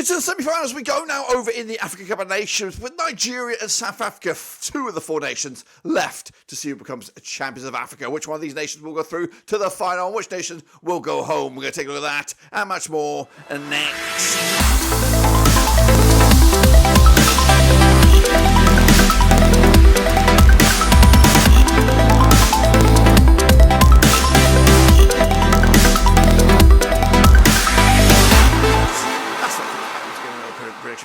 into the semi-finals we go now over in the African Cup of Nations with Nigeria and South Africa, two of the four nations left to see who becomes champions of Africa. Which one of these nations will go through to the final? Which nation will go home? We're going to take a look at that and much more next.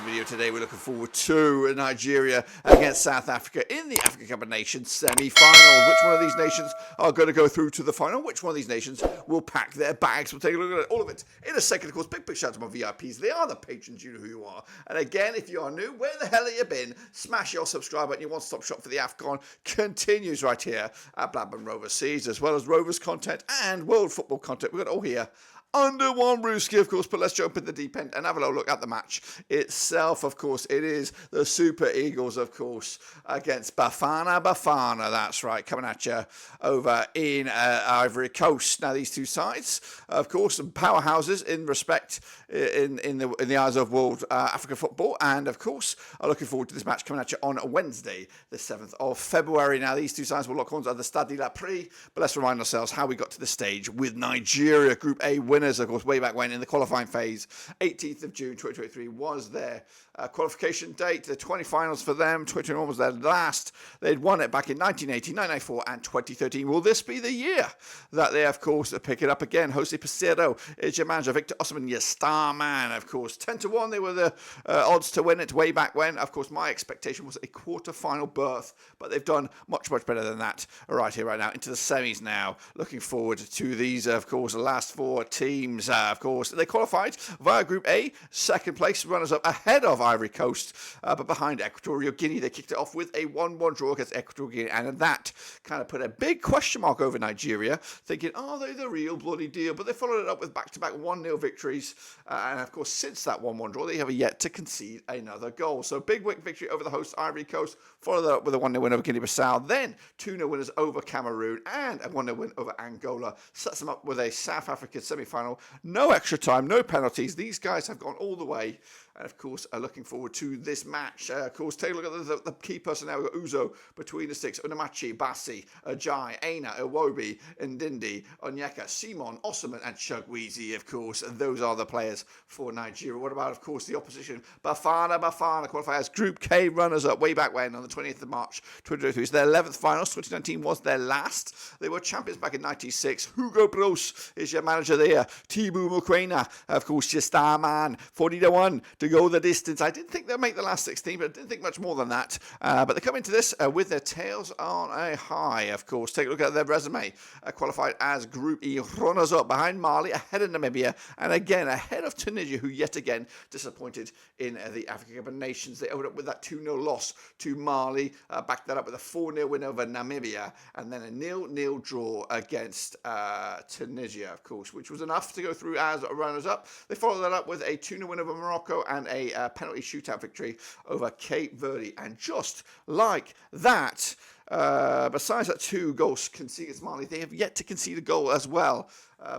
Video today. We're looking forward to Nigeria against South Africa in the African Cup of Nations semi-final. Which one of these nations are going to go through to the final? Which one of these nations will pack their bags? We'll take a look at all of it in a second. Of course, big shout out to my VIPs. They are the patrons. You know who you are. And again, if you are new, where the hell have you been? Smash your subscribe button. Your one-stop shop for the AFCON continues right here at Blackburn Rovers Seas, as well as Rovers content and world football content. We've got it all here under one roofski, of course, but let's jump in the deep end and have a little look at the match itself. Of course, it is the Super Eagles, of course, against Bafana. That's right, coming at you over in Ivory Coast. Now, these two sides, of course, some powerhouses in respect in the eyes of world African football, and of course, are looking forward to this match coming at you on Wednesday, the 7th of February. Now, these two sides will lock horns at the Stade de la Paix, but let's remind ourselves how we got to the stage with Nigeria, Group A winners, of course, way back when in the qualifying phase. 18th of June 2023 was their qualification date. The 20 finals for them. 2021 was their last. They'd won it back in 1980, 1994 and 2013. Will this be the year that they, of course, pick it up again? Jose Peseiro is your manager. Victor Osimhen, your star man, of course. 10-1, they were the odds to win it way back when. Of course, my expectation was a quarter-final berth, but they've done much better than that right here, right now. Into the semis now. Looking forward to these, of course, the last four teams. Of course, they qualified via Group A, second place, runners-up ahead of Ivory Coast, but behind Equatorial Guinea. They kicked it off with a 1-1 draw against Equatorial Guinea, and that kind of put a big question mark over Nigeria, thinking, are they the real bloody deal? But they followed it up with back-to-back 1-0 victories, and of course, since that 1-1 draw, they have yet to concede another goal. So, big victory over the host Ivory Coast, followed up with a 1-0 win over Guinea-Bissau, then 2-0 winners over Cameroon, and a 1-0 win over Angola. Sets them up with a South African semi-final. No extra time, no penalties. These guys have gone all the way. And, of course, are looking forward to this match. Of course, take a look at the key personnel. We've got Uzo between the sticks, Unamachi, Bassi, Ajay, Aina, Iwobi, Ndindi, Onyeka, Simon, Osimhen, and Chukwueze, of course. And those are the players for Nigeria. What about, of course, the opposition? Bafana qualified as Group K runners-up way back when on the 20th of March 2023. It's their 11th finals. 2019 was their last. They were champions back in 96. Hugo Bros is your manager there. Tibu Mukwena, of course, your star man. 40-1. To go the distance. I didn't think they'd make the last 16, but I didn't think much more than that. But they come into this with their tails on a high, of course. Take a look at their resume. Qualified as Group E runners-up behind Mali, ahead of Namibia, and again ahead of Tunisia, who yet again disappointed in the African Cup of Nations. They opened up with that 2-0 loss to Mali, backed that up with a 4-0 win over Namibia, and then a 0-0 draw against Tunisia, of course, which was enough to go through as runners-up. They followed that up with a 2-0 win over Morocco and a penalty shootout victory over Cape Verde. And just like that, besides that 2 goals conceded against Mali, they have yet to concede a goal as well.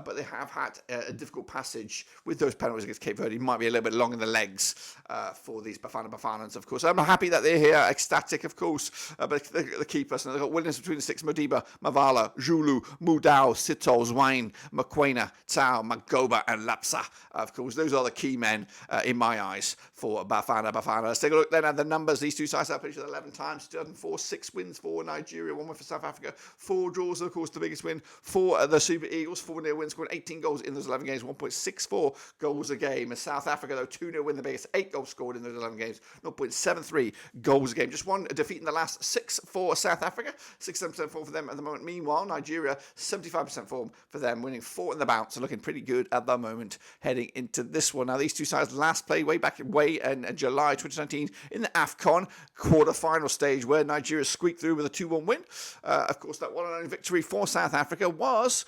But they have had a difficult passage with those penalties against Cape Verde. It might be a little bit long in the legs for these Bafanans, of course. I'm happy that they're here, ecstatic, of course. But the key person, they've got Williams between the sticks, Modiba, Mavala, Julu, Mudau, Sito, Zwain, Makwena, Tao, Magoba, and Lapsa. Of course, those are the key men in my eyes for Bafana. Let's take a look then at the numbers. These two sides have played 11 times, 2004, 6 wins for Nigeria, 1 win for South Africa, 4 draws, of course, the biggest win for the Super Eagles, 4-0 win, scoring 18 goals in those 11 games, 1.64 goals a game. And South Africa, though, 2-0 win, the biggest, 8 goals scored in those 11 games, 0.73 goals a game. Just one defeat in the last 6 for South Africa, 67% form for them at the moment. Meanwhile, Nigeria, 75% form for them, winning 4 in the bounce, so looking pretty good at the moment heading into this one. Now, these two sides last played way in July 2019 in the AFCON quarter-final stage, where Nigeria squeaked through with a 2-1 win. Of course, that one and only victory for South Africa was,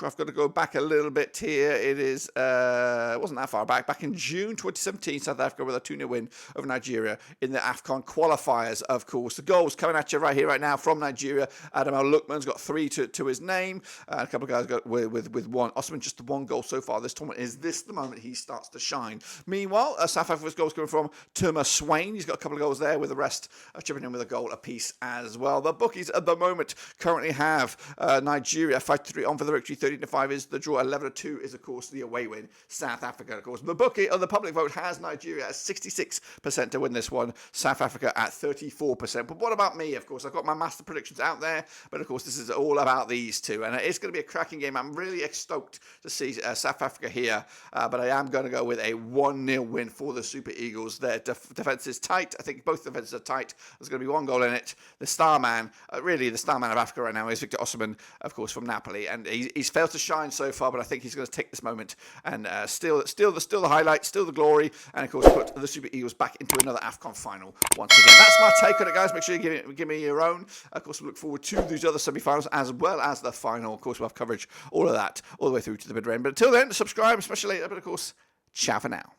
I've got to go back a little bit here. It is, it wasn't that far back. Back in June 2017, South Africa with a 2-0 win over Nigeria in the AFCON qualifiers, of course. The goals coming at you right here, right now from Nigeria. Adam Al-Lukman's got 3 to his name. A couple of guys got with one. Osman just the 1 goal so far this tournament. Is this the moment he starts to shine? Meanwhile, South Africa's goals coming from Tuma Swain. He's got a couple of goals there, with the rest chipping in with a goal apiece as well. The bookies at the moment currently have Nigeria 5-3 on for the victory. 13-5 is the draw. 11-2 is, of course, the away win. South Africa, of course. The bookie of the public vote has Nigeria at 66% to win this one. South Africa at 34%. But what about me? Of course, I've got my master predictions out there. But of course, this is all about these two, and it's going to be a cracking game. I'm really stoked to see South Africa here, but I am going to go with a 1-0 win for the Super Eagles. Their defense is tight. I think both defenses are tight. There's going to be 1 goal in it. The star man, really the star man of Africa right now, is Victor Osimhen, of course, from Napoli, and he's failed to shine so far, but I think he's going to take this moment and steal the highlight, steal the glory, and of course put the Super Eagles back into another AFCON final once again. That's my take on it, guys. Make sure you give me your own. Of course, we look forward to these other semi-finals as well as the final. Of course, we'll have coverage all of that all the way through to the mid-range. But until then, subscribe, especially later. But of course, ciao for now.